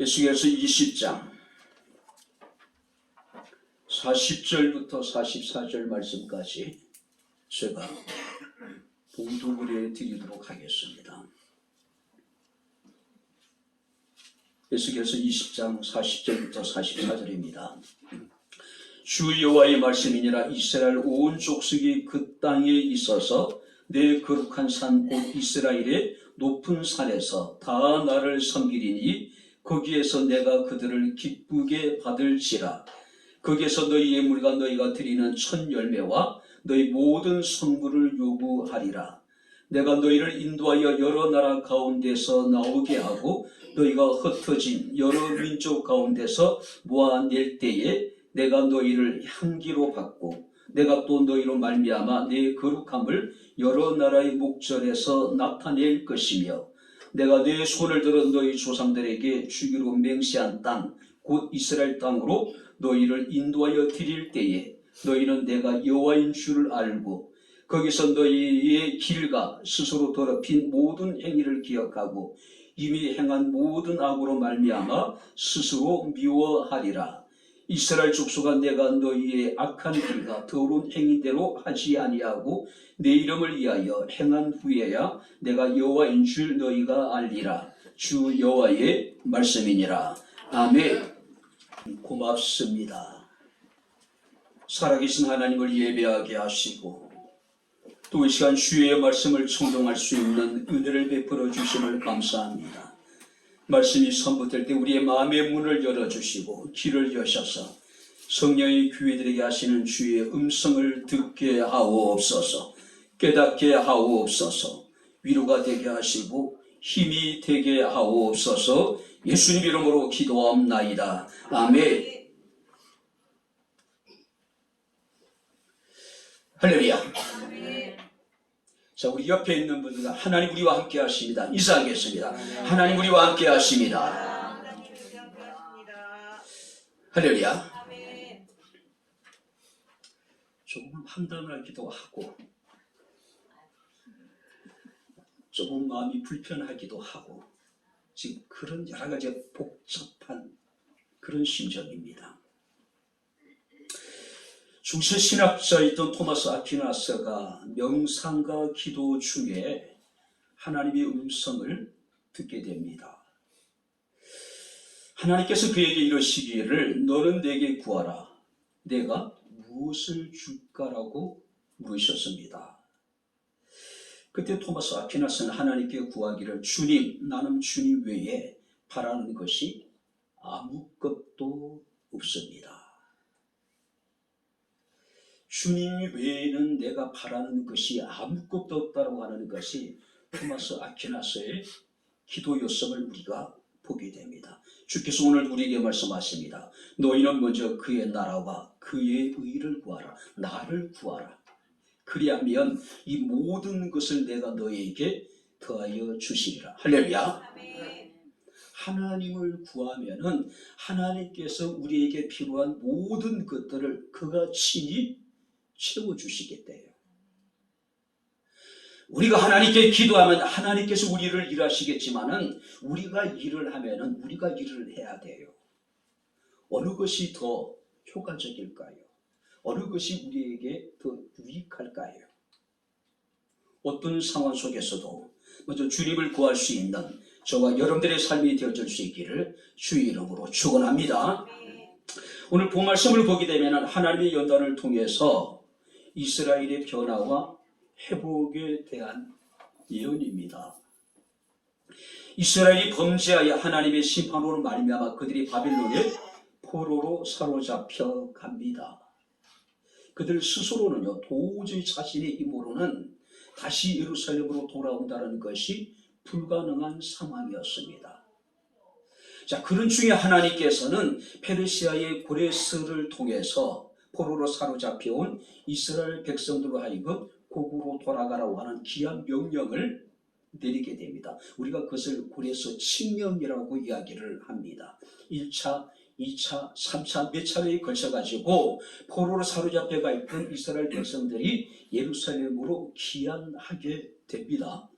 에스겔서 20장 40절부터 44절 말씀까지 제가 봉독을 해드리도록 하겠습니다. 에스겔서 20장 40절부터 44절입니다. 주 여호와의 말씀이니라. 이스라엘 온 족속이 그 땅에 있어서 내 거룩한 산 곧 이스라엘의 높은 산에서 다 나를 섬기리니 거기에서 내가 그들을 기쁘게 받을지라. 거기에서 너희의 무리가 너희가 드리는 첫 열매와 너희 모든 선물을 요구하리라. 내가 너희를 인도하여 여러 나라 가운데서 나오게 하고 너희가 흩어진 여러 민족 가운데서 모아낼 때에 내가 너희를 향기로 받고 내가 또 너희로 말미암아 내 거룩함을 여러 나라의 목전에서 나타낼 것이며 내가 내 손을 들어 너희 조상들에게 주기로 맹세한 땅 곧 이스라엘 땅으로 너희를 인도하여 드릴 때에 너희는 내가 여호와인 줄을 알고 거기서 너희의 길과 스스로 더럽힌 모든 행위를 기억하고 이미 행한 모든 악으로 말미암아 스스로 미워하리라. 이스라엘 족속아, 내가 너희의 악한 길과 더러운 행위대로 하지 아니하고 내 이름을 위하여 행한 후에야 내가 여호와인 줄 너희가 알리라. 주 여호와의 말씀이니라. 아멘. 고맙습니다. 살아계신 하나님을 예배하게 하시고 또 이 시간 주의 말씀을 청동할 수 있는 은혜를 베풀어 주심을 감사합니다. 말씀이 선포될 때 우리의 마음의 문을 열어주시고 길을 여셔서 성령의 교회들에게 하시는 주의 음성을 듣게 하옵소서. 깨닫게 하옵소서. 위로가 되게 하시고 힘이 되게 하옵소서. 예수님 이름으로 기도합나이다. 아멘. 할렐루야. 자, 우리 옆에 있는 분들 하나님 우리와 함께 하십니다. 인사하겠습니다. 하나님 우리와 함께 하십니다. 할렐루야. 조금 황당하기도 하고 조금 마음이 불편하기도 하고 지금 그런 여러 가지 복잡한 그런 심정입니다. 중세 신학자였던 토마스 아퀴나스가 명상과 기도 중에 하나님의 음성을 듣게 됩니다. 하나님께서 그에게 이러시기를 너는 내게 구하라. 내가 무엇을 줄까라고 물으셨습니다. 그때 토마스 아퀴나스는 하나님께 구하기를 주님, 나는 주님 외에 바라는 것이 아무것도 없습니다. 주님 외에는 내가 바라는 것이 아무것도 없다고 하는 것이 토마스 아퀴나스의 기도 요성을 우리가 보게 됩니다. 주께서 오늘 우리에게 말씀하십니다. 너희는 먼저 그의 나라와 그의 의를 구하라. 나를 구하라. 그리하면 이 모든 것을 내가 너희에게 더하여 주시리라. 할렐루야. 하나님을 구하면은 하나님께서 우리에게 필요한 모든 것들을 그가 친히 채워주시겠대요. 우리가 하나님께 기도하면 하나님께서 우리를 일하시겠지만은 우리가 일을 하면은 우리가 일을 해야 돼요. 어느 것이 더 효과적일까요? 어느 것이 우리에게 더 유익할까요? 어떤 상황 속에서도 먼저 주님을 구할 수 있는 저와 여러분들의 삶이 되어질 수 있기를 주의 이름으로 축원합니다. 오늘 본 말씀을 보게 되면 하나님의 연단을 통해서 이스라엘의 변화와 회복에 대한 예언입니다. 이스라엘이 범죄하여 하나님의 심판으로 말미암아 그들이 바빌론의 포로로 사로잡혀 갑니다. 그들 스스로는요, 도저히 자신의 힘으로는 다시 예루살렘으로 돌아온다는 것이 불가능한 상황이었습니다. 자, 그런 중에 하나님께서는 페르시아의 고레스를 통해서 포로로 사로잡혀온 이스라엘 백성들로 하여금 고국으로 돌아가라고 하는 귀한 명령을 내리게 됩니다. 우리가 그것을 고레스 칙령이라고 이야기를 합니다. 1차, 2차, 3차 몇 차례에 걸쳐가지고 포로로 사로잡혀가 있던 이스라엘 백성들이 예루살렘으로 귀환하게 됩니다.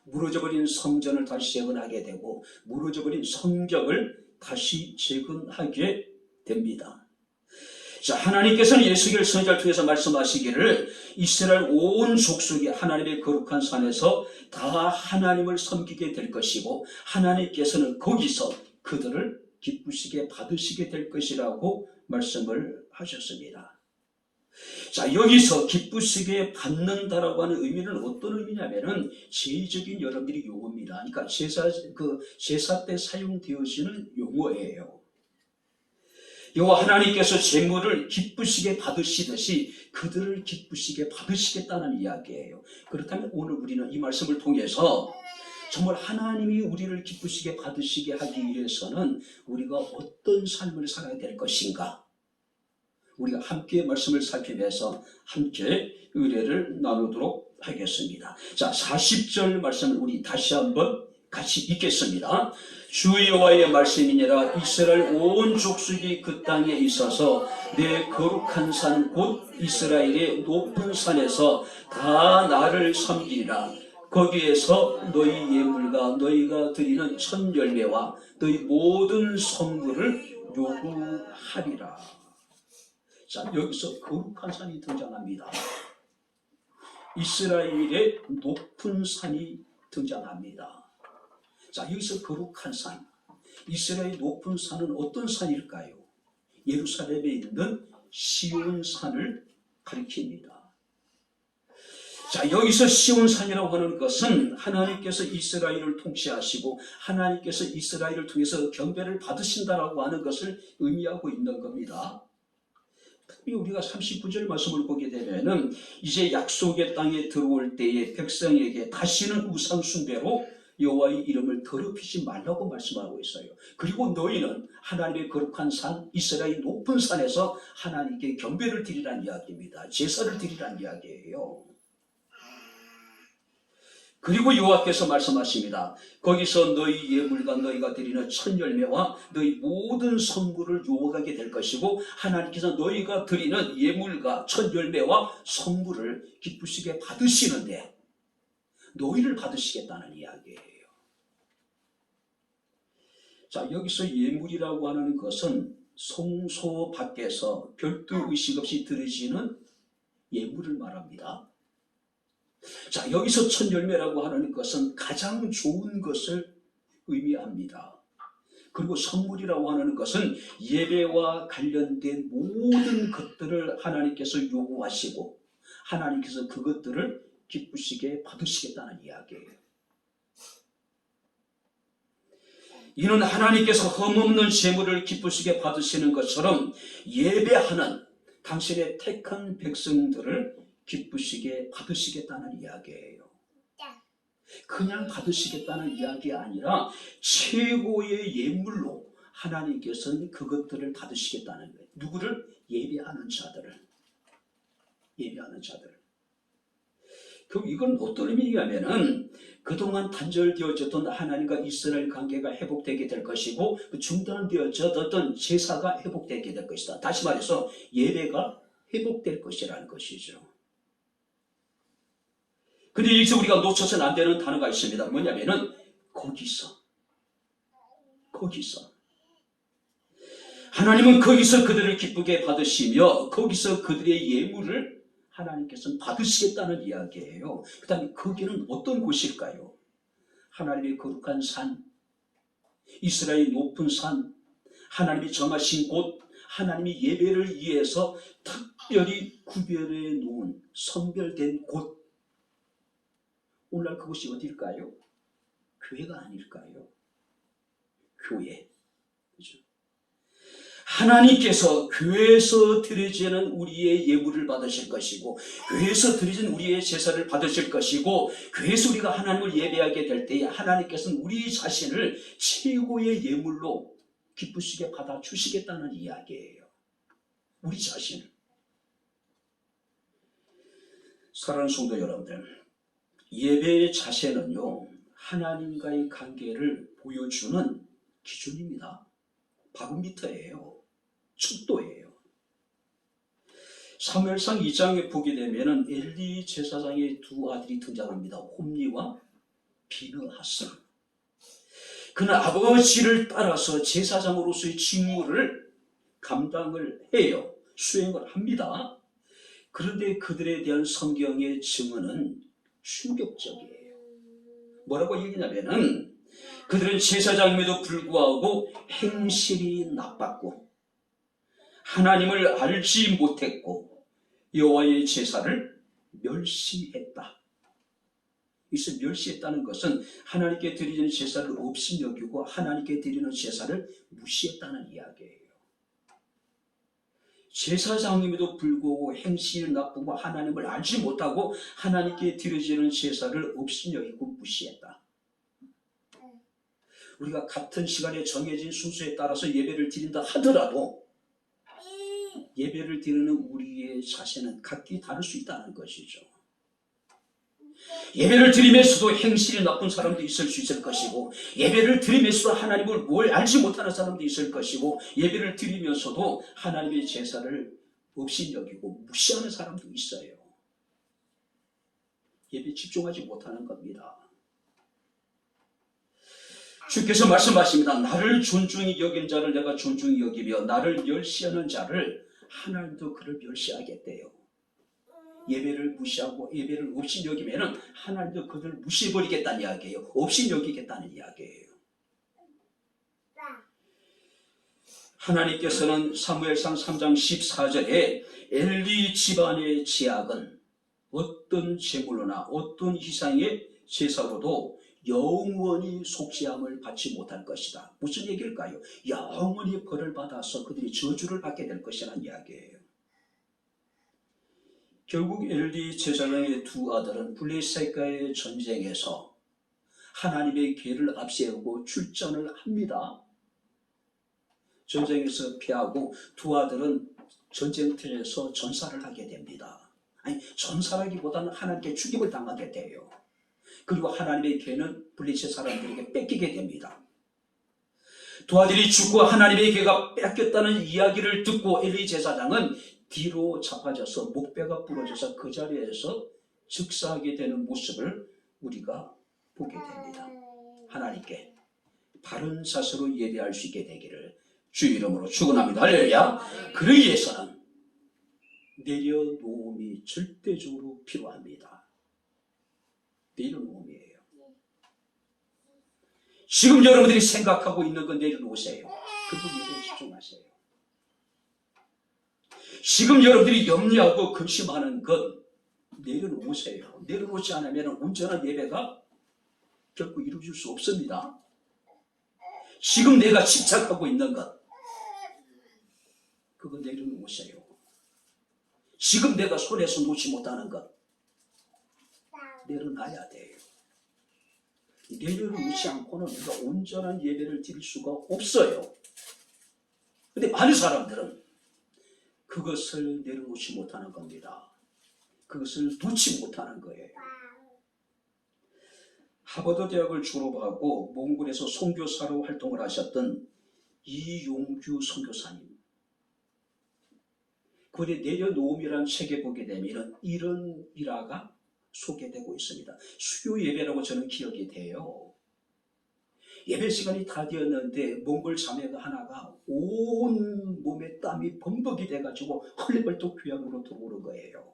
무너져버린 성전을 다시 재건하게 되고 무너져버린 성벽을 다시 재건하게 됩니다. 자, 하나님께서는 예수기를 선지자를 통해서 말씀하시기를 이스라엘 온 족속이 하나님의 거룩한 산에서 다 하나님을 섬기게 될 것이고 하나님께서는 거기서 그들을 기쁘시게 받으시게 될 것이라고 말씀을 하셨습니다. 자, 여기서 기쁘시게 받는다라고 하는 의미는 어떤 의미냐면은 제의적인 여러분들이 용어입니다. 그러니까 제사 때 사용되어지는 용어예요. 여호와 하나님께서 제물을 기쁘시게 받으시듯이 그들을 기쁘시게 받으시겠다는 이야기예요. 그렇다면 오늘 우리는 이 말씀을 통해서 정말 하나님이 우리를 기쁘시게 받으시게 하기 위해서는 우리가 어떤 삶을 살아야 될 것인가? 우리가 함께 말씀을 살피면서 함께 의뢰를 나누도록 하겠습니다. 자, 40절 말씀을 우리 다시 한번 같이 읽겠습니다. 주 여호와의 말씀이니라 이스라엘 온 족속이 그 땅에 있어서 내 거룩한 산 곧 이스라엘의 높은 산에서 다 나를 섬기리라. 거기에서 너희 예물과 너희가 드리는 첫 열매와 너희 모든 선물을 요구하리라. 자, 여기서 거룩한 산이 등장합니다. 이스라엘의 높은 산이 등장합니다. 자, 여기서 거룩한 산, 이스라엘의 높은 산은 어떤 산일까요? 예루살렘에 있는 시온산을 가리킵니다. 자, 여기서 시온산이라고 하는 것은 하나님께서 이스라엘을 통치하시고 하나님께서 이스라엘을 통해서 경배를 받으신다라고 하는 것을 의미하고 있는 겁니다. 특히 우리가 39절 말씀을 보게 되면은 이제 약속의 땅에 들어올 때에 백성에게 다시는 우상 숭배로 여호와의 이름을 더럽히지 말라고 말씀하고 있어요. 그리고 너희는 하나님의 거룩한 산, 이스라엘 높은 산에서 하나님께 경배를 드리라는 이야기입니다. 제사를 드리라는 이야기예요. 그리고 여호와께서 말씀하십니다. 거기서 너희 예물과 너희가 드리는 첫 열매와 너희 모든 선물을 요구하게 될 것이고 하나님께서 너희가 드리는 예물과 첫 열매와 선물을 기쁘시게 받으시는데 너희를 받으시겠다는 이야기예요. 자, 여기서 예물이라고 하는 것은 성소 밖에서 별도 의식 없이 드려지는 예물을 말합니다. 자, 여기서 첫 열매라고 하는 것은 가장 좋은 것을 의미합니다. 그리고 선물이라고 하는 것은 예배와 관련된 모든 것들을 하나님께서 요구하시고 하나님께서 그것들을 기쁘시게 받으시겠다는 이야기예요. 이는 하나님께서 흠없는 제물을 기쁘시게 받으시는 것처럼 예배하는 당신의 택한 백성들을 기쁘시게 받으시겠다는 이야기예요. 그냥 받으시겠다는 이야기가 아니라 최고의 예물로 하나님께서는 그것들을 받으시겠다는 거예요. 누구를? 예배하는 자들을. 예배하는 자들을. 그럼 이건 어떤 의미냐면은 그동안 단절되어졌던 하나님과 이스라엘 관계가 회복되게 될 것이고 중단되어졌던 제사가 회복되게 될 것이다. 다시 말해서 예배가 회복될 것이라는 것이죠. 근데 여기서 우리가 놓쳐서는 안 되는 단어가 있습니다. 뭐냐면은 거기서 하나님은 거기서 그들을 기쁘게 받으시며 거기서 그들의 예물을 하나님께서는 받으시겠다는 이야기예요. 그 다음에 거기는 어떤 곳일까요? 하나님의 거룩한 산, 이스라엘 높은 산, 하나님이 정하신 곳, 하나님이 예배를 위해서 특별히 구별해 놓은 선별된 곳. 오늘날 그곳이 어딜까요? 교회가 아닐까요? 교회. 그죠? 하나님께서 교회에서 드려지는 우리의 예물을 받으실 것이고 교회에서 드려진 우리의 제사를 받으실 것이고 교회에서 우리가 하나님을 예배하게 될 때에 하나님께서는 우리 자신을 최고의 예물로 기쁘시게 받아주시겠다는 이야기예요. 우리 자신을. 사랑하는 성도 여러분들, 예배의 자세는요 하나님과의 관계를 보여주는 기준입니다. 바로미터예요. 척도예요. 사무엘상 2장에 보게 되면은 엘리 제사장의 두 아들이 등장합니다. 홈리와 비느하스. 그는 아버지를 따라서 제사장으로서의 직무를 감당을 해요. 수행을 합니다. 그런데 그들에 대한 성경의 증언은 충격적이에요. 뭐라고 얘기냐면은 그들은 제사장임에도 불구하고 행실이 나빴고 하나님을 알지 못했고 여호와의 제사를 멸시했다. 이것을 멸시했다는 것은 하나님께 드리는 제사를 없이 여기고 하나님께 드리는 제사를 무시했다는 이야기예요. 제사장임에도 불구하고 행실이 나쁘고 하나님을 알지 못하고 하나님께 드려지는 제사를 없이 여기고 무시했다. 우리가 같은 시간에 정해진 순서에 따라서 예배를 드린다 하더라도 예배를 드리는 우리의 자세는 각기 다를 수 있다는 것이죠. 예배를 드리면서도 행실이 나쁜 사람도 있을 수 있을 것이고 예배를 드리면서도 하나님을 뭘 알지 못하는 사람도 있을 것이고 예배를 드리면서도 하나님의 제사를 없이 여기고 무시하는 사람도 있어요. 예배에 집중하지 못하는 겁니다. 주께서 말씀하십니다. 나를 존중히 여기는 자를 내가 존중히 여기며 나를 멸시하는 자를 하나님도 그를 멸시하겠대요. 예배를 무시하고 예배를 없이 여기면 하나님도 그들을 무시해버리겠다는 이야기예요. 없이 여기겠다는 이야기예요. 하나님께서는 사무엘상 3장 14절에 엘리 집안의 제약은 어떤 제물로나 어떤 희생의 제사로도 영원히 속죄함을 받지 못할 것이다. 무슨 얘기일까요? 영원히 벌을 받아서 그들이 저주를 받게 될 것이라는 이야기예요. 결국 엘리 제사장의 두 아들은 블레셋과의 전쟁에서 하나님의 계를 앞세우고 출전을 합니다. 전쟁에서 피하고 두 아들은 전쟁터에서 전사를 하게 됩니다. 아니, 전사라기보다는 하나님께 죽임을 당하게 돼요. 그리고 하나님의 계는 블레셋 사람들에게 뺏기게 됩니다. 두 아들이 죽고 하나님의 계가 뺏겼다는 이야기를 듣고 엘리 제사장은 뒤로 자빠져서 목배가 부러져서 그 자리에서 즉사하게 되는 모습을 우리가 보게 됩니다. 하나님께 바른 자세로 예배할 수 있게 되기를 주 이름으로 축원합니다. 할렐루야. 그러기 위해서는 내려놓음이 절대적으로 필요합니다. 내려놓음이에요. 지금 여러분들이 생각하고 있는 건 내려놓으세요. 그 부분에 집중하세요. 지금 여러분들이 염려하고 근심하는 것 내려놓으세요. 내려놓지 않으면 온전한 예배가 결코 이루어질 수 없습니다. 지금 내가 집착하고 있는 것 그거 내려놓으세요. 지금 내가 손에서 놓지 못하는 것 내려놔야 돼요. 내려놓지 않고는 우리가 온전한 예배를 드릴 수가 없어요. 그런데 많은 사람들은 그것을 내려놓지 못하는 겁니다. 그것을 놓지 못하는 거예요. 하버드 대학을 졸업하고 몽골에서 선교사로 활동을 하셨던 이용규 선교사님. 그의 내려놓음이라는 책에 보게 되면 이런 일화가 소개되고 있습니다. 수요 예배라고 저는 기억이 돼요. 예배 시간이 다 되었는데 몽골 자매가 하나가 온 몸에 땀이 범벅이 돼가지고 헐레벌떡 교회 안으로 들어오는 거예요.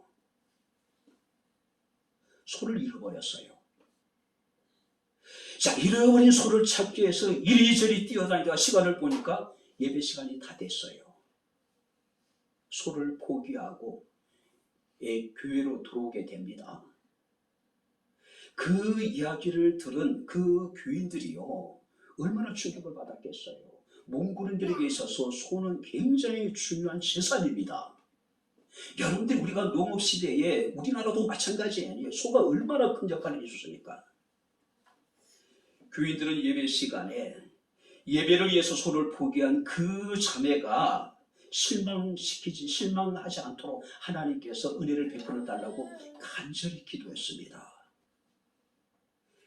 소를 잃어버렸어요. 자, 잃어버린 소를 찾기 위해서 이리저리 뛰어다니다가 시간을 보니까 예배 시간이 다 됐어요. 소를 포기하고 교회로 들어오게 됩니다. 그 이야기를 들은 그 교인들이요 얼마나 충격을 받았겠어요. 몽골인들에게 있어서 소는 굉장히 중요한 재산입니다. 여러분들 우리가 농업시대에 우리나라도 마찬가지 아니에요. 소가 얼마나 큰 역할을 해줬습니까? 교인들은 예배 시간에 예배를 위해서 소를 포기한 그 자매가 실망하지 않도록 하나님께서 은혜를 베풀어 달라고 간절히 기도했습니다.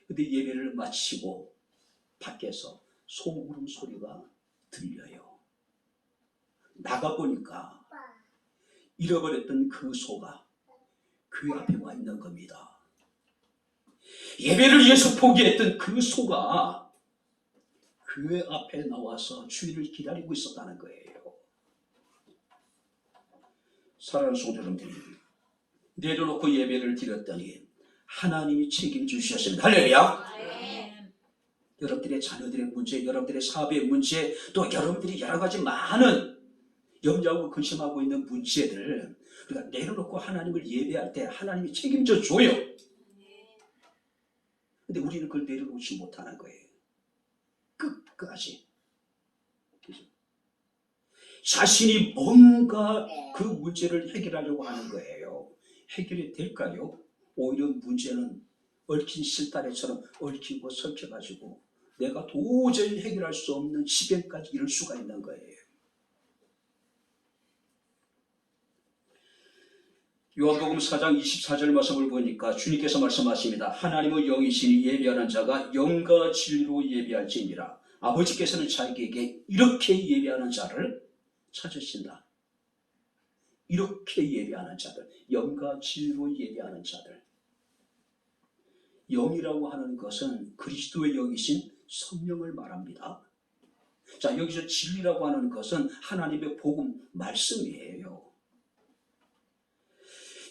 그런데 예배를 마치고 밖에서 소 울음소리가 들려요. 나가보니까 잃어버렸던 그 소가 교회 앞에 와 있는 겁니다. 예배를 위해서 포기했던 그 소가 교회 앞에 나와서 주일을 기다리고 있었다는 거예요. 사랑하는 성도 여러분들이, 내려놓고 예배를 드렸더니 하나님이 책임져 주셨습니다. 할렐루야. 여러분들의 자녀들의 문제, 여러분들의 사업의 문제, 또 여러분들이 여러 가지 많은 염려하고 근심하고 있는 문제들, 우리가 내려놓고 하나님을 예배할 때 하나님이 책임져 줘요. 근데 우리는 그걸 내려놓지 못하는 거예요. 끝까지. 자신이 뭔가 그 문제를 해결하려고 하는 거예요. 해결이 될까요? 오히려 문제는 얽힌 실타래처럼 얽히고 설켜가지고 내가 도저히 해결할 수 없는 지경까지 이를 수가 있는 거예요. 요한복음 4장 24절 말씀을 보니까 주님께서 말씀하십니다. 하나님의 영이시니 예배하는 자가 영과 진리로 예배할지니라. 아버지께서는 자기에게 이렇게 예배하는 자를 찾으신다. 이렇게 예배하는 자들, 영과 진리로 예배하는 자들. 영이라고 하는 것은 그리스도의 영이신 성령을 말합니다. 자, 여기서 진리라고 하는 것은 하나님의 복음 말씀이에요.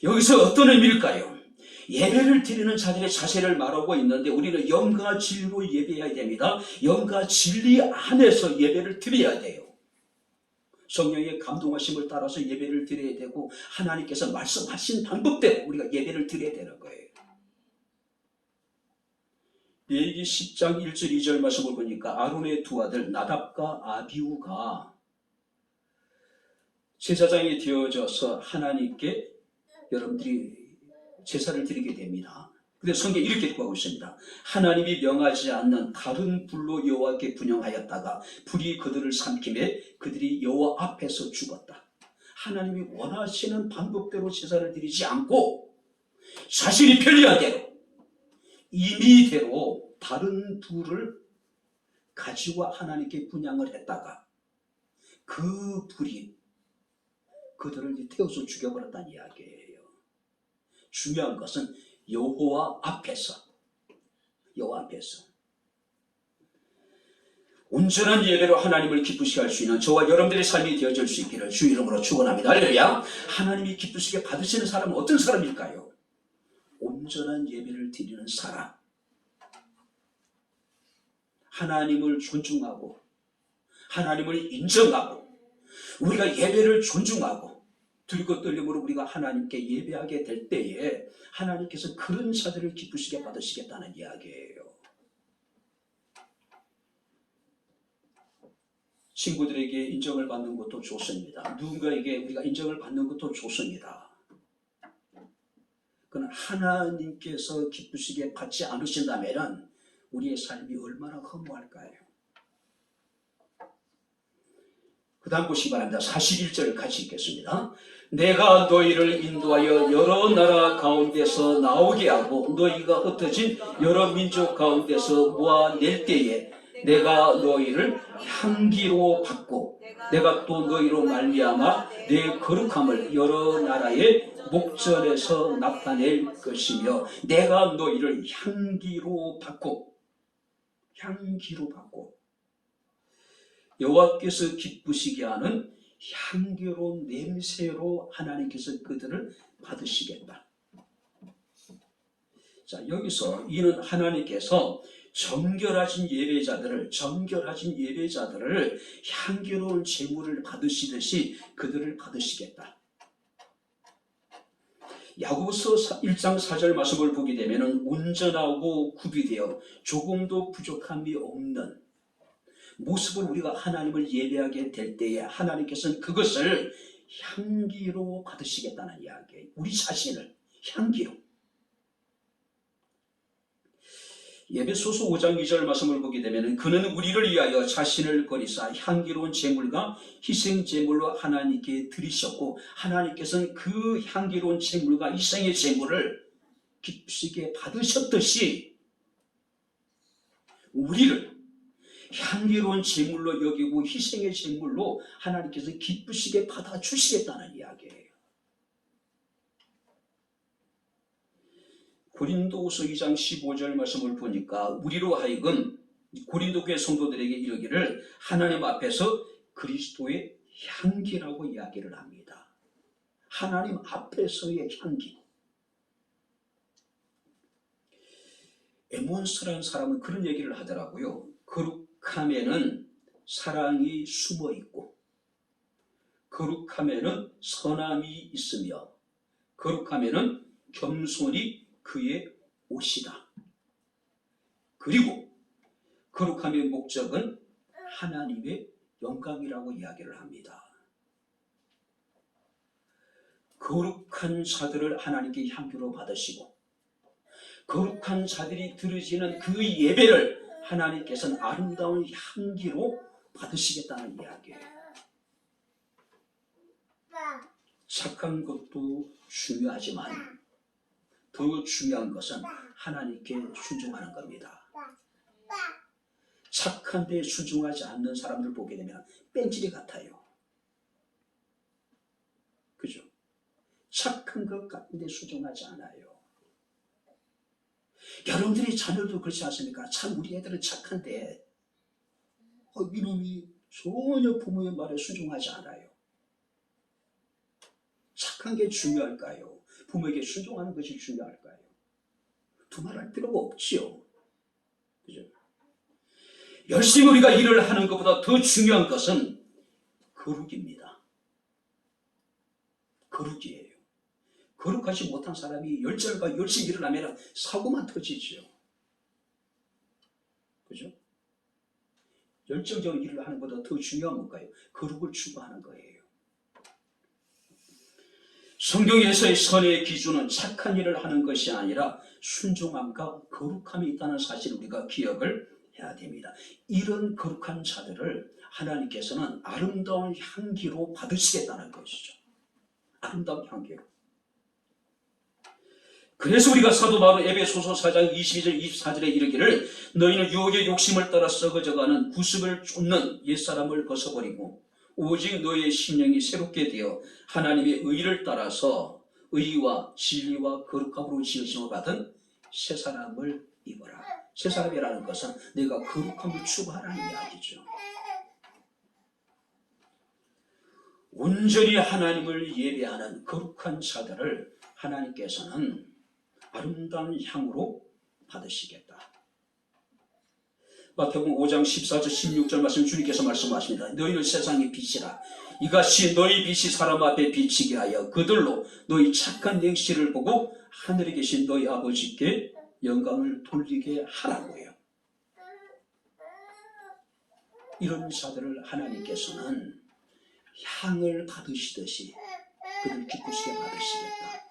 여기서 어떤 의미일까요? 예배를 드리는 자들의 자세를 말하고 있는데 우리는 영과 진리로 예배해야 됩니다. 영과 진리 안에서 예배를 드려야 돼요. 성령의 감동하심을 따라서 예배를 드려야 되고 하나님께서 말씀하신 방법대로 우리가 예배를 드려야 되는 거예요. 레위기 10장 1절 2절 말씀을 보니까 아론의 두 아들 나답과 아비후가 제사장이 되어져서 하나님께 여러분들이 제사를 드리게 됩니다. 근데 성경에 이렇게 기록하고 있습니다. 하나님이 명하지 않는 다른 불로 여호와께 분향하였다가 불이 그들을 삼키매 그들이 여호와 앞에서 죽었다. 하나님이 원하시는 방법대로 제사를 드리지 않고 자신이 편리한 대로 임의대로 다른 불을 가지고 하나님께 분향을 했다가 그 불이 그들을 태워서 죽여버렸다는 이야기예요. 중요한 것은 여호와 앞에서 온전한 예배로 하나님을 기쁘시게 할 수 있는 저와 여러분들의 삶이 되어질 수 있기를 주 이름으로 축원합니다. 할렐루야. 하나님이 기쁘시게 받으시는 사람은 어떤 사람일까요? 온전한 예배를 드리는 사람, 하나님을 존중하고 하나님을 인정하고 우리가 예배를 존중하고 들고 떨림으로 우리가 하나님께 예배하게 될 때에 하나님께서 그런 자들을 기쁘시게 받으시겠다는 이야기예요. 친구들에게 인정을 받는 것도 좋습니다. 누군가에게 우리가 인정을 받는 것도 좋습니다. 그러나 하나님께서 기쁘시게 받지 않으신다면 우리의 삶이 얼마나 허무할까요? 그 다음 보시기 바랍니다. 41절 같이 읽겠습니다. 내가 너희를 인도하여 여러 나라 가운데서 나오게 하고 너희가 흩어진 여러 민족 가운데서 모아낼 때에 내가 너희를 향기로 받고 내가 또 너희로 말미암아 내 거룩함을 여러 나라의 목전에서 나타낼 것이며 내가 너희를 향기로 받고 여호와께서 기쁘시게 하는 향기로운 냄새로 하나님께서 그들을 받으시겠다. 자, 여기서 이는 하나님께서 정결하신 예배자들을 향기로운 제물을 받으시듯이 그들을 받으시겠다. 야고보서 1장 4절 말씀을 보게 되면 온전하고 구비되어 조금도 부족함이 없는 모습을 우리가 하나님을 예배하게 될 때에 하나님께서는 그것을 향기로 받으시겠다는 이야기예요. 우리 자신을 향기로. 에베소서 5장 2절 말씀을 보게 되면 그는 우리를 위하여 자신을 버리사 향기로운 제물과 희생 제물로 하나님께 드리셨고 하나님께서는 그 향기로운 제물과 희생의 제물을 기쁘시게 받으셨듯이 우리를 향기로운 제물로 여기고 희생의 제물로 하나님께서 기쁘시게 받아주시겠다는 이야기예요. 고린도후서 2장 15절 말씀을 보니까 우리로 하여금 고린도 교회 성도들에게 이르기를 하나님 앞에서 그리스도의 향기라고 이야기를 합니다. 하나님 앞에서의 향기. 에몬스라는 사람은 그런 얘기를 하더라고요. 거룩함에는 사랑이 숨어 있고, 거룩함에는 선함이 있으며, 거룩함에는 겸손이 그의 옷이다. 그리고 거룩함의 목적은 하나님의 영광이라고 이야기를 합니다. 거룩한 자들을 하나님께 향기로 받으시고, 거룩한 자들이 드려지는 그 예배를 하나님께서는 아름다운 향기로 받으시겠다는 이야기예요. 착한 것도 중요하지만 더 중요한 것은 하나님께 순종하는 겁니다. 착한 데 순종하지 않는 사람들 보게 되면 뺀질이 같아요. 그죠? 착한 것 같은데 순종하지 않아요. 여러분들이 자녀도 그렇지 않습니까? 참 우리 애들은 착한데 이놈이 전혀 부모의 말에 순종하지 않아요. 착한 게 중요할까요? 부모에게 순종하는 것이 중요할까요? 두말할 필요가 없지요. 그죠? 열심히 우리가 일을 하는 것보다 더 중요한 것은 거룩입니다. 거룩이에요. 거룩하지 못한 사람이 열정과 열심히 일을 하면 사고만 터지죠. 그죠? 열정적으로 일을 하는 것보다 더 중요한 건가요? 거룩을 추구하는 거예요. 성경에서의 선의 기준은 착한 일을 하는 것이 아니라 순종함과 거룩함이 있다는 사실을 우리가 기억을 해야 됩니다. 이런 거룩한 자들을 하나님께서는 아름다운 향기로 받으시겠다는 것이죠. 아름다운 향기로. 그래서 우리가 사도 바울 에베소서 4장 22절 24절에 이르기를 너희는 유혹의 욕심을 따라 썩어져가는 구습을 쫓는 옛사람을 벗어버리고 오직 너희의 심령이 새롭게 되어 하나님의 의를 따라서 의와 진리와 거룩함으로 지으심을 받은 새 사람을 입어라. 새 사람이라는 것은 내가 거룩함을 추구하라는 이야기죠. 온전히 하나님을 예배하는 거룩한 자들을 하나님께서는 아름다운 향으로 받으시겠다. 마태복음 5장 14절 16절 말씀 주님께서 말씀하십니다. 너희는 세상의 빛이라. 이같이 너희 빛이 사람 앞에 비치게 하여 그들로 너희 착한 행실을 보고 하늘에 계신 너희 아버지께 영광을 돌리게 하라고요. 이런 자들을 하나님께서는 향을 받으시듯이 그들 기쁘시게 받으시겠다.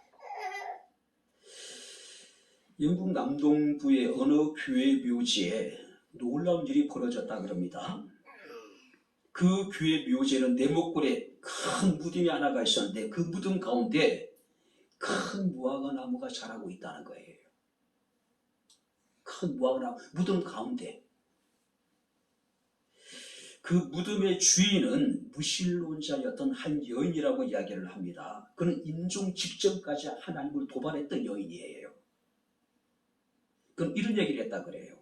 영국 남동부의 어느 교회 묘지에 놀라운 일이 벌어졌다 그럽니다. 그 교회 묘지에는 네모굴에 큰 무덤이 하나가 있었는데 그 무덤 가운데 큰 무화과 나무가 자라고 있다는 거예요. 큰 무화과 나무, 무덤 가운데. 그 무덤의 주인은 무신론자였던 한 여인이라고 이야기를 합니다. 그는 임종 직전까지 하나님을 도발했던 여인이에요. 그럼 이런 얘기를 했다 그래요.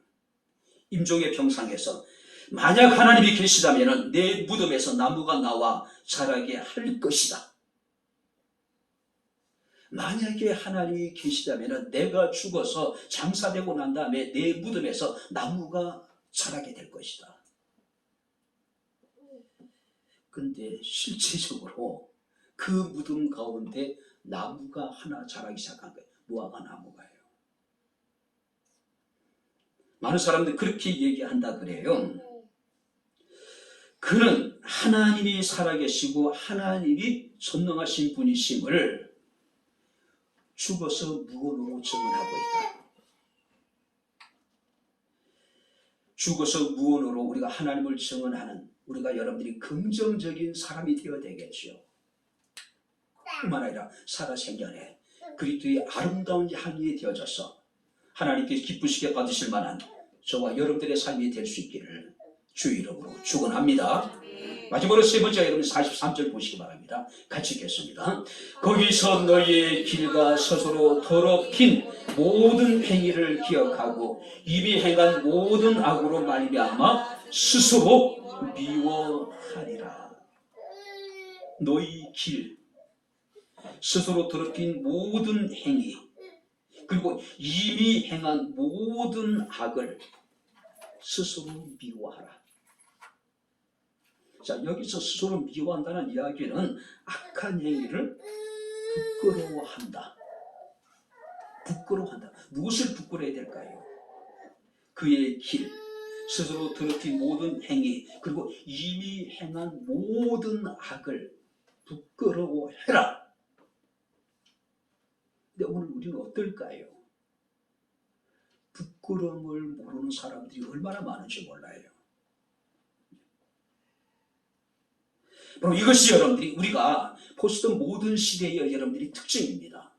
임종의 평상에서 만약 하나님이 계시다면 내 무덤에서 나무가 나와 자라게 할 것이다. 만약에 하나님이 계시다면 내가 죽어서 장사되고 난 다음에 내 무덤에서 나무가 자라게 될 것이다. 근데 실제적으로 그 무덤 가운데 나무가 하나 자라기 시작한 거예요. 무화과 나무가요. 많은 사람들이 그렇게 얘기한다 그래요. 그는 하나님이 살아계시고 하나님이 전능하신 분이심을 죽어서 무언으로 증언하고 있다. 죽어서 무언으로 우리가 하나님을 증언하는 우리가 여러분들이 긍정적인 사람이 되어야 되겠죠. 뿐만 아니라 살아생전에 그리스도의 아름다운 향이 되어져서 하나님께 기쁘시게 받으실 만한 저와 여러분들의 삶이 될 수 있기를 주의 이름으로 축원합니다. 마지막으로 세 번째, 여러분 43절 보시기 바랍니다. 같이 읽겠습니다. 거기서 너희의 길과 스스로 더럽힌 모든 행위를 기억하고 이미 행한 모든 악으로 말미암아 스스로 미워하리라. 너희 길, 스스로 더럽힌 모든 행위, 그리고 이미 행한 모든 악을 스스로 미워하라. 자, 여기서 스스로 미워한다는 이야기는 악한 행위를 부끄러워한다. 부끄러워한다. 무엇을 부끄러워야 될까요? 그의 길, 스스로 더럽힌 모든 행위, 그리고 이미 행한 모든 악을 부끄러워해라. 근데 오늘 우리는 어떨까요? 부끄러움을 모르는 사람들이 얼마나 많은지 몰라요. 바로 이것이 여러분들이 우리가 포스트 모든 시대의 여러분들이 특징입니다.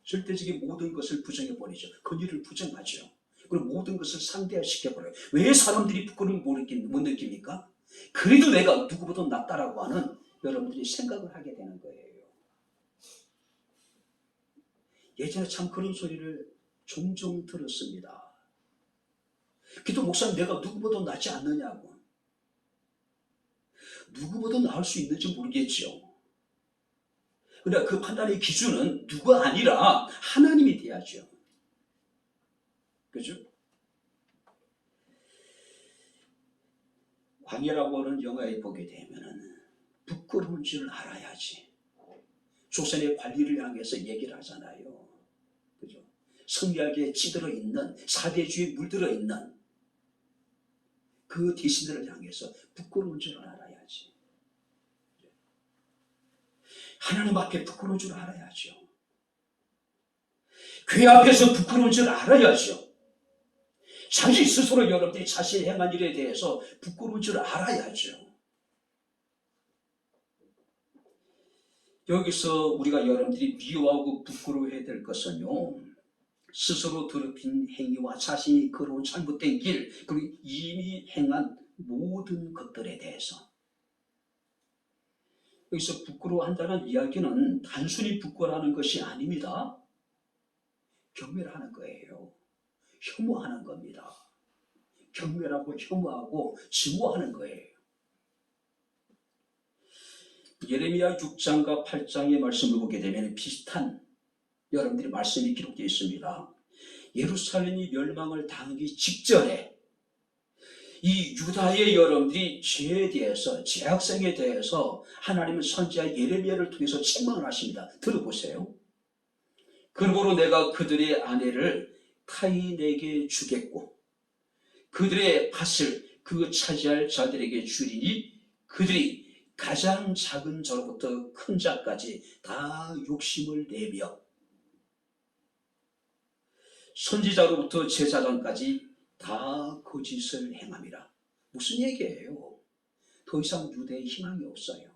절대적인 모든 것을 부정해버리죠. 권위를 부정하죠. 그리고 모든 것을 상대화시켜버려요. 왜 사람들이 부끄러움을 못 느낍니까? 그래도 내가 누구보다 낫다라고 하는 여러분들이 생각을 하게 되는 거예요. 예전에 참 그런 소리를 종종 들었습니다. 기도 목사님, 내가 누구보다 낫지 않느냐고. 누구보다 나을 수 있는지 모르겠죠. 그러나 그 판단의 기준은 누가 아니라 하나님이 돼야죠. 그죠? 광야라고 하는 영화에 보게 되면은 부끄러운 줄 알아야지. 조선의 관리를 향해서 얘기를 하잖아요. 그죠? 성리학에 찌들어 있는, 사대주의에 물들어 있는 그 대신들을 향해서 부끄러운 줄 알아야지. 하나님 앞에 부끄러운 줄 알아야죠. 교회 앞에서 부끄러운 줄 알아야죠. 자기 스스로 여러분들이 자신이 행한 일에 대해서 부끄러운 줄 알아야죠. 여기서 우리가 여러분들이 미워하고 부끄러워해야 될 것은요, 스스로 더럽힌 행위와 자신이 걸어온 잘못된 길, 그리고 이미 행한 모든 것들에 대해서. 여기서 부끄러워한다는 이야기는 단순히 부끄러워하는 것이 아닙니다. 경멸 하는 거예요. 혐오하는 겁니다. 경멸하고 혐오하고 증오하는 거예요. 예레미야 6장과 8장의 말씀을 보게 되면 비슷한 여러분들의 말씀이 기록되어 있습니다. 예루살렘이 멸망을 당하기 직전에 이 유다의 여러분들이 죄에 대해서, 죄악성에 대해서 하나님은 선지자 예레미야를 통해서 책망을 하십니다. 들어보세요. 그러므로 내가 그들의 아내를 타인에게 주겠고 그들의 밭을 그 차지할 자들에게 주리니 그들이 가장 작은 자로부터 큰 자까지 다 욕심을 내며 선지자로부터 제사장까지 다 거짓을 행함이라. 무슨 얘기예요? 더 이상 유대에 희망이 없어요.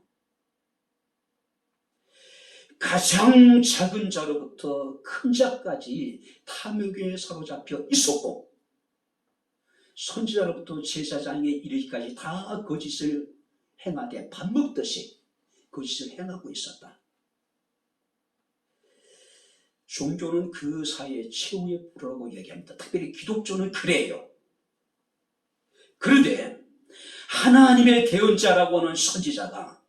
가장 작은 자로부터 큰 자까지 탐욕에 사로잡혀 있었고 선지자로부터 제사장에 이르기까지 다 거짓을 행하되 밥 먹듯이 거짓을 행하고 있었다. 종교는 그 사이에 최후의 불화라고 얘기합니다. 특별히 기독교는 그래요. 그런데 하나님의 대언자라고 하는 선지자가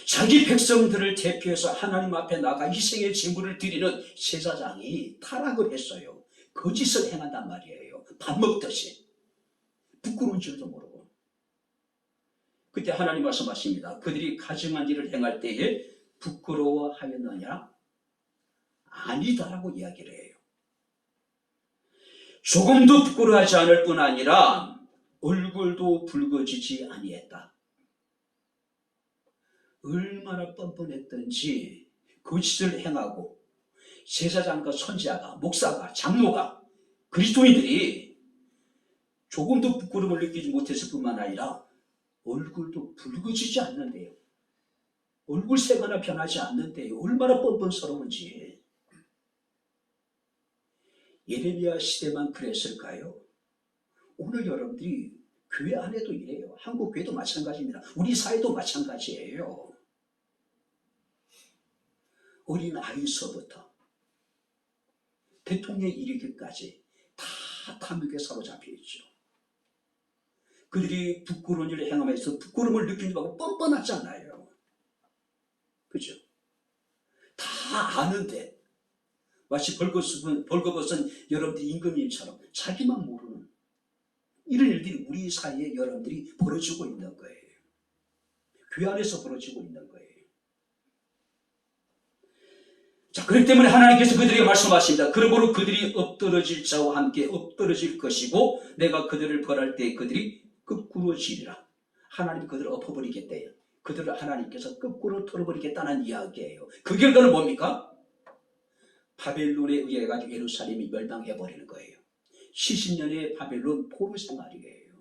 자기 백성들을 대표해서 하나님 앞에 나가 희생의 제물을 드리는 제사장이 타락을 했어요. 거짓을 행한단 말이에요. 밥 먹듯이. 부끄러운 줄도 모르고. 그때 하나님 말씀하십니다. 그들이 가증한 일을 행할 때에 부끄러워하였느냐? 아니다라고 이야기를 해요. 조금도 부끄러워하지 않을 뿐 아니라 얼굴도 붉어지지 아니했다. 얼마나 뻔뻔했던지 거짓을 행하고 제사장과 선지자가, 목사가, 장로가, 그리스도인들이 조금도 부끄러움을 느끼지 못했을 뿐만 아니라 얼굴도 붉어지지 않는데요. 얼굴색 하나 변하지 않는데요. 얼마나 뻔뻔스러운지. 예레미야 시대만 그랬을까요? 오늘 여러분들이 교회 안에도 이래요. 한국 교회도 마찬가지입니다. 우리 사회도 마찬가지예요. 어린 아이서부터 대통령에 이르기까지 다 탐욕에 사로잡혀 있죠. 그들이 부끄러운 일을 행하면서 부끄러움을 느끼지 말고 뻔뻔하잖아요. 그죠? 다 아는데 마치 벌거벗은 여러분들이 임금님처럼 자기만 모르는 이런 일들이 우리 사이에 여러분들이 벌어지고 있는 거예요. 교회 안에서 벌어지고 있는 거예요. 자, 그렇기 때문에 하나님께서 그들에게 말씀하십니다. 그러므로 그들이 엎드러질 자와 함께 엎드러질 것이고 내가 그들을 벌할 때 그들이 거꾸로 지리라. 하나님이 그들을 엎어버리겠대요. 그들을 하나님께서 거꾸로 털어버리겠다는 이야기예요. 그 결과는 뭡니까? 바벨론에 의해 가지고 예루살렘이 멸망해버리는 거예요. 70년의 바벨론 포로 생활이에요.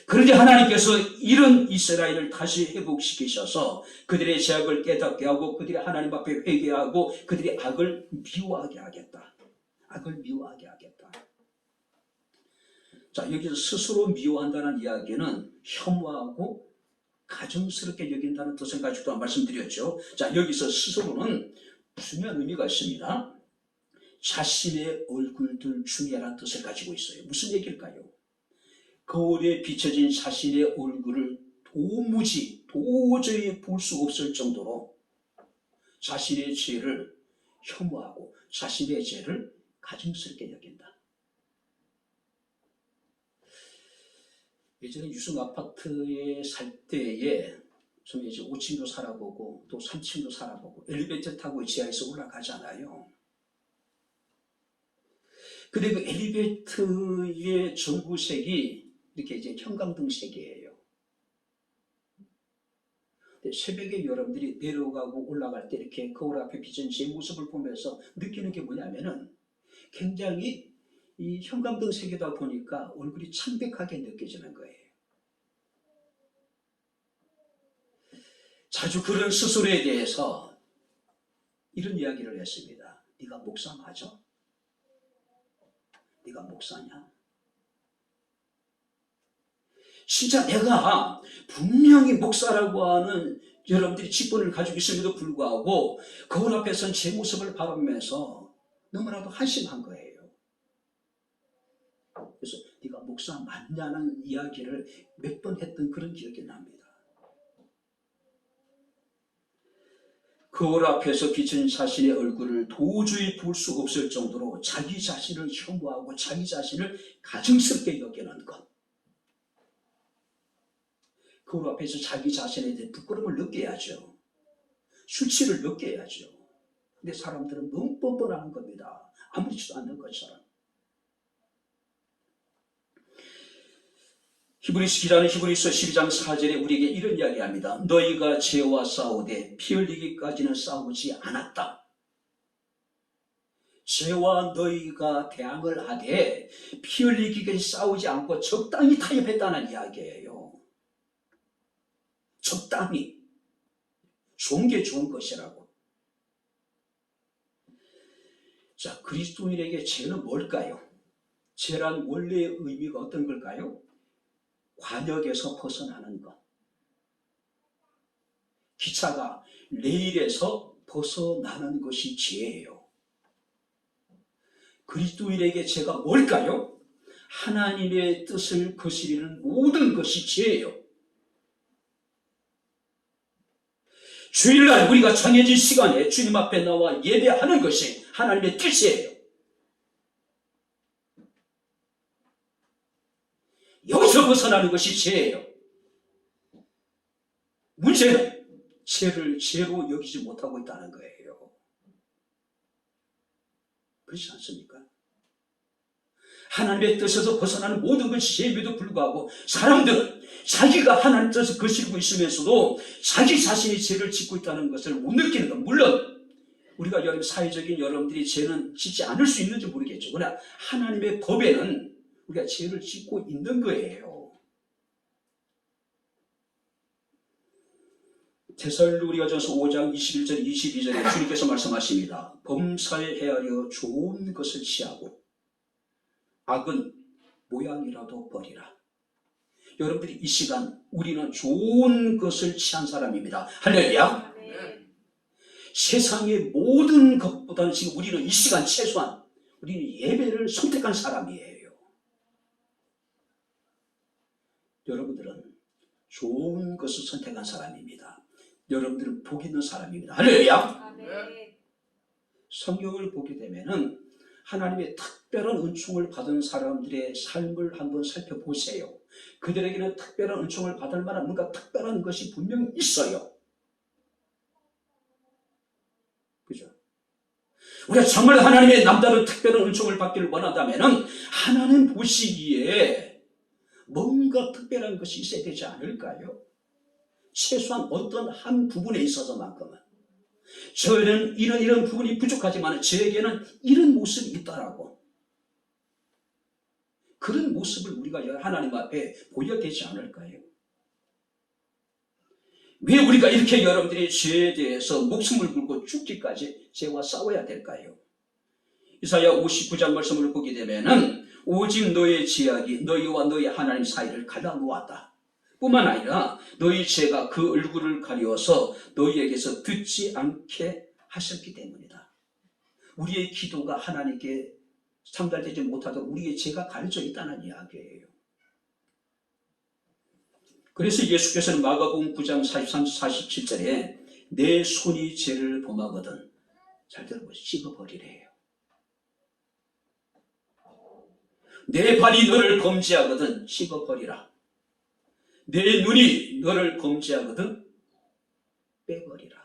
그런데 하나님께서 이런 이스라엘을 다시 회복시키셔서 그들의 죄악을 깨닫게 하고 그들이 하나님 앞에 회개하고 그들이 악을 미워하게 하겠다. 악을 미워하게 하겠다. 자, 여기서 스스로 미워한다는 이야기는 혐오하고 가증스럽게 여긴다는 뜻을 가지고 말씀드렸죠. 자, 여기서 스스로는 무슨 의미가 있습니다. 자신의 얼굴들 중에라는 뜻을 가지고 있어요. 무슨 얘기일까요? 거울에 비춰진 자신의 얼굴을 도저히 볼 수 없을 정도로 자신의 죄를 혐오하고 자신의 죄를 가증스럽게 여긴다. 예전에 유성 아파트에 살 때에 저는 이제 5층도 살아보고 또 3층도 살아보고 엘리베이터 타고 지하에서 올라가잖아요. 근데 그 엘리베이터의 전구색이 이렇게 이제 형광등색이에요. 근데 새벽에 여러분들이 내려가고 올라갈 때 이렇게 거울 앞에 비친 제 모습을 보면서 느끼는 게 뭐냐면은 굉장히 이 형광등색이다 보니까 얼굴이 창백하게 느껴지는 거예요. 자주 그런 스스로에 대해서 이런 이야기를 했습니다. 네가 목사 맞아? 네가 목사냐? 진짜 내가 분명히 목사라고 하는 여러분들이 직분을 가지고 있음에도 불구하고 거울 앞에 선 제 모습을 바라보면서 너무나도 한심한 거예요. 그래서 네가 목사 맞냐는 이야기를 몇 번 했던 그런 기억이 납니다. 거울 앞에서 비친 자신의 얼굴을 도저히 볼 수 없을 정도로 자기 자신을 혐오하고 자기 자신을 가증스럽게 여기는 것. 거울 앞에서 자기 자신에 대해 부끄러움을 느껴야죠. 수치를 느껴야죠. 근데 사람들은 너무 뻔뻔한 겁니다. 아무렇지도 않는 것처럼. 히브리서 12장 4절에 우리에게 이런 이야기합니다. 너희가 죄와 싸우되 피 흘리기까지는 싸우지 않았다. 죄와 너희가 대항을 하되 피 흘리기까지 싸우지 않고 적당히 타협했다는 이야기예요. 적당히. 좋은 게 좋은 것이라고. 자, 그리스도인에게 죄는 뭘까요? 죄란 원래의 의미가 어떤 걸까요? 관역에서 벗어나는 것. 기차가 레일에서 벗어나는 것이 죄예요. 그리스도인에게 죄가 뭘까요? 하나님의 뜻을 거스르는 모든 것이 죄예요. 주일날 우리가 정해진 시간에 주님 앞에 나와 예배하는 것이 하나님의 뜻이에요. 여기서 벗어나는 것이 죄예요. 문제는 죄를 죄로 여기지 못하고 있다는 거예요. 그렇지 않습니까? 하나님의 뜻에서 벗어나는 모든 것이 죄임에도 불구하고 사람들은 자기가 하나님 뜻을 거스르고 있으면서도 자기 자신이 죄를 짓고 있다는 것을 못 느끼는 것. 물론 우리가 여러분 사회적인 여러분들이 죄는 짓지 않을 수 있는지 모르겠죠. 그러나 하나님의 법에는 우리가 죄를 짓고 있는 거예요. 데살로니가전서 5장 21절 22절에 주님께서 말씀하십니다. 범사에 헤아려 좋은 것을 취하고 악은 모양이라도 버리라. 여러분들이 이 시간 우리는 좋은 것을 취한 사람입니다. 할렐루야. 세상의 모든 것보다는 지금 우리는 이 시간 최소한 우리는 예배를 선택한 사람이에요. 여러분들은 좋은 것을 선택한 사람입니다. 여러분들은 복 있는 사람입니다. 할렐루야. 성경을 보게 되면은 하나님의 특별한 은총을 받은 사람들의 삶을 한번 살펴보세요. 그들에게는 특별한 은총을 받을 만한 뭔가 특별한 것이 분명히 있어요. 그죠? 우리가 정말 하나님의 남다른 특별한 은총을 받기를 원한다면 하나님 보시기에 뭔가 특별한 것이 있어야 되지 않을까요? 최소한 어떤 한 부분에 있어서만큼은. 저는 이런 부분이 부족하지만 저에게는 이런 모습이 있다라고. 그런 모습을 우리가 하나님 앞에 보여야 되지 않을까요? 왜 우리가 이렇게 여러분들이 죄에 대해서 목숨을 걸고 죽기까지 죄와 싸워야 될까요? 이사야 59장 말씀을 보게 되면은 오직 너의 죄악이 너희와 너희 하나님 사이를 갈라놓았다. 뿐만 아니라 너희 죄가 그 얼굴을 가려서 너희에게서 듣지 않게 하셨기 때문이다. 우리의 기도가 하나님께 상달되지 못하도록 우리의 죄가 가려져 있다는 이야기예요. 그래서 예수께서는 마가복음 9장 43, 47절에 내 손이 죄를 범하거든 잘 들어보세요. 씹어버리래요. 내 발이 너를 범죄하거든 씹어버리라. 내 눈이 너를 범죄하거든 빼버리라.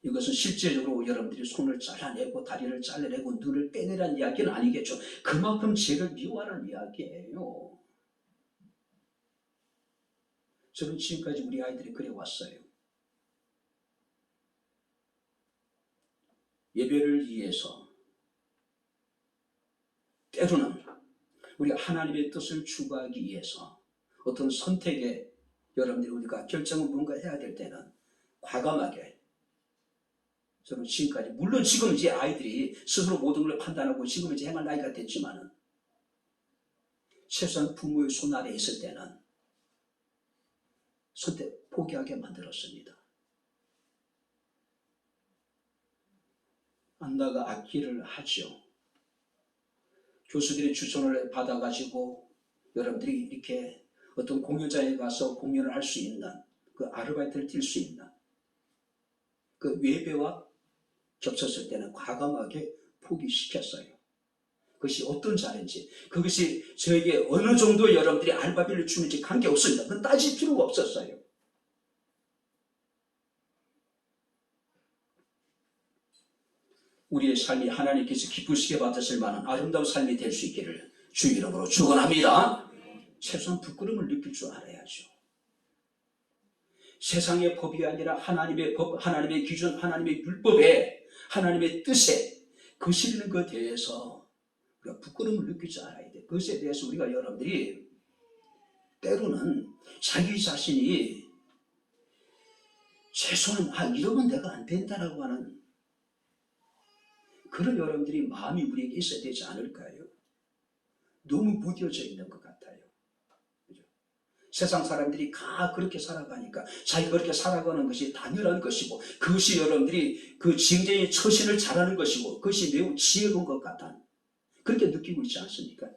이것은 실제적으로 여러분들이 손을 잘라내고 다리를 잘라내고 눈을 빼내라는 이야기는 아니겠죠. 그만큼 죄를 미워하는 이야기예요. 저는 지금까지 우리 아이들이 그래 왔어요. 예배를 위해서 때로는 우리가 하나님의 뜻을 추구하기 위해서 어떤 선택에 여러분들이 우리가 결정을 뭔가 해야 될 때는 과감하게 저는 지금까지 물론 지금 이제 아이들이 스스로 모든 걸 판단하고 지금 이제 행할 나이가 됐지만은 최소한 부모의 손 아래 있을 때는 선택 포기하게 만들었습니다. 안나가 악기를 하죠. 교수들의 추천을 받아가지고 여러분들이 이렇게 어떤 공연장에 가서 공연을 할 수 있는 그 아르바이트를 뛸 수 있는 그 외배와 겹쳤을 때는 과감하게 포기시켰어요. 그것이 어떤 자리인지 그것이 저에게 어느 정도 여러분들이 알바비를 주는지 관계없습니다. 그건 따질 필요가 없었어요. 우리의 삶이 하나님께서 기쁘시게 받으실 만한 아름다운 삶이 될 수 있기를 주 이름으로 축원합니다. 최소한 부끄러움을 느낄 줄 알아야죠. 세상의 법이 아니라 하나님의 법, 하나님의 기준, 하나님의 율법에 하나님의 뜻에 거스르는 것에 대해서 우리가 부끄러움을 느낄 줄 알아야 돼. 그것에 대해서 우리가 여러분들이 때로는 자기 자신이 최소한 이러면 내가 안 된다라고 하는 그런 여러분들이 마음이 우리에게 있어야 되지 않을까요? 너무 무뎌져 있는 것 같아요. 그죠? 세상 사람들이 다 그렇게 살아가니까 자기가 그렇게 살아가는 것이 당연한 것이고 그것이 여러분들이 그 진정의 처신을 잘하는 것이고 그것이 매우 지혜로운 것 같다. 그렇게 느끼고 있지 않습니까?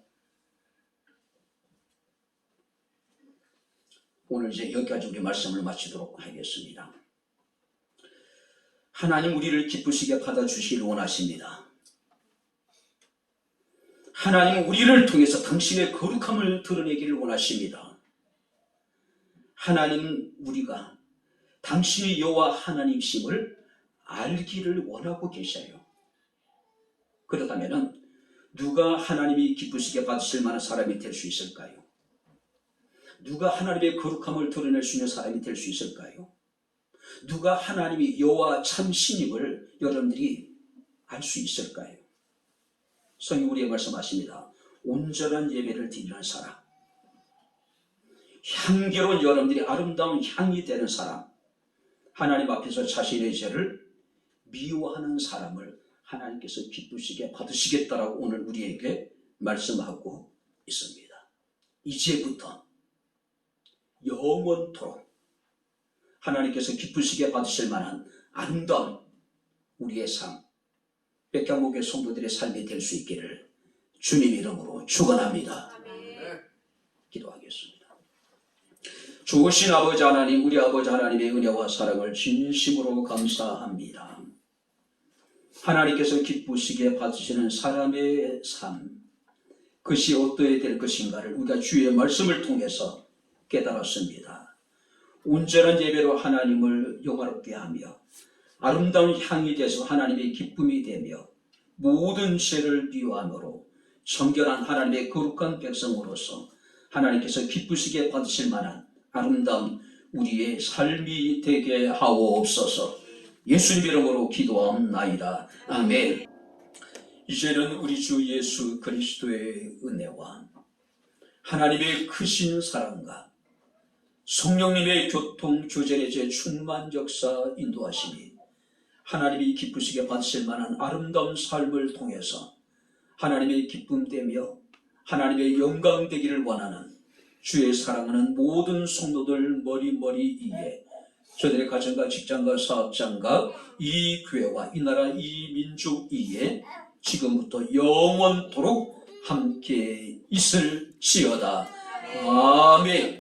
오늘 이제 여기까지 우리 말씀을 마치도록 하겠습니다. 하나님 우리를 기쁘시게 받아주시길 원하십니다. 하나님 우리를 통해서 당신의 거룩함을 드러내기를 원하십니다. 하나님 우리가 당신의 여호와 하나님심을 알기를 원하고 계셔요. 그렇다면 누가 하나님이 기쁘시게 받으실 만한 사람이 될 수 있을까요? 누가 하나님의 거룩함을 드러낼 수 있는 사람이 될 수 있을까요? 누가 하나님이 여호와 참신임을 여러분들이 알 수 있을까요? 성경 우리의 말씀하십니다. 온전한 예배를 드리는 사람, 향기로운 여러분들이 아름다운 향이 되는 사람, 하나님 앞에서 자신의 죄를 미워하는 사람을 하나님께서 기쁘시게 받으시겠다라고 오늘 우리에게 말씀하고 있습니다. 이제부터 영원토록 하나님께서 기쁘시게 받으실 만한 아름다운 우리의 삶, 백향목의 성도들의 삶이 될 수 있기를 주님 이름으로 축원합니다. 기도하겠습니다. 좋으신 아버지 하나님, 우리 아버지 하나님의 은혜와 사랑을 진심으로 감사합니다. 하나님께서 기쁘시게 받으시는 사람의 삶, 그것이 어떠해야 될 것인가를 우리가 주의 말씀을 통해서 깨달았습니다. 온전한 예배로 하나님을 영화롭게 하며 아름다운 향이 돼서 하나님의 기쁨이 되며 모든 죄를 미워함으로 정결한 하나님의 거룩한 백성으로서 하나님께서 기쁘시게 받으실 만한 아름다운 우리의 삶이 되게 하옵소서. 예수님 이름으로 기도하옵나이다. 아멘. 이제는 우리 주 예수 그리스도의 은혜와 하나님의 크신 사랑과 성령님의 교통 교제의 제 충만 역사 인도하시니 하나님이 기쁘시게 받으실 만한 아름다운 삶을 통해서 하나님의 기쁨되며 하나님의 영광 되기를 원하는 주의 사랑하는 모든 성도들 머리머리 위에 저들의 가정과 직장과 사업장과 이 교회와 이 나라 이 민족 위에 지금부터 영원토록 함께 있을지어다. 아멘.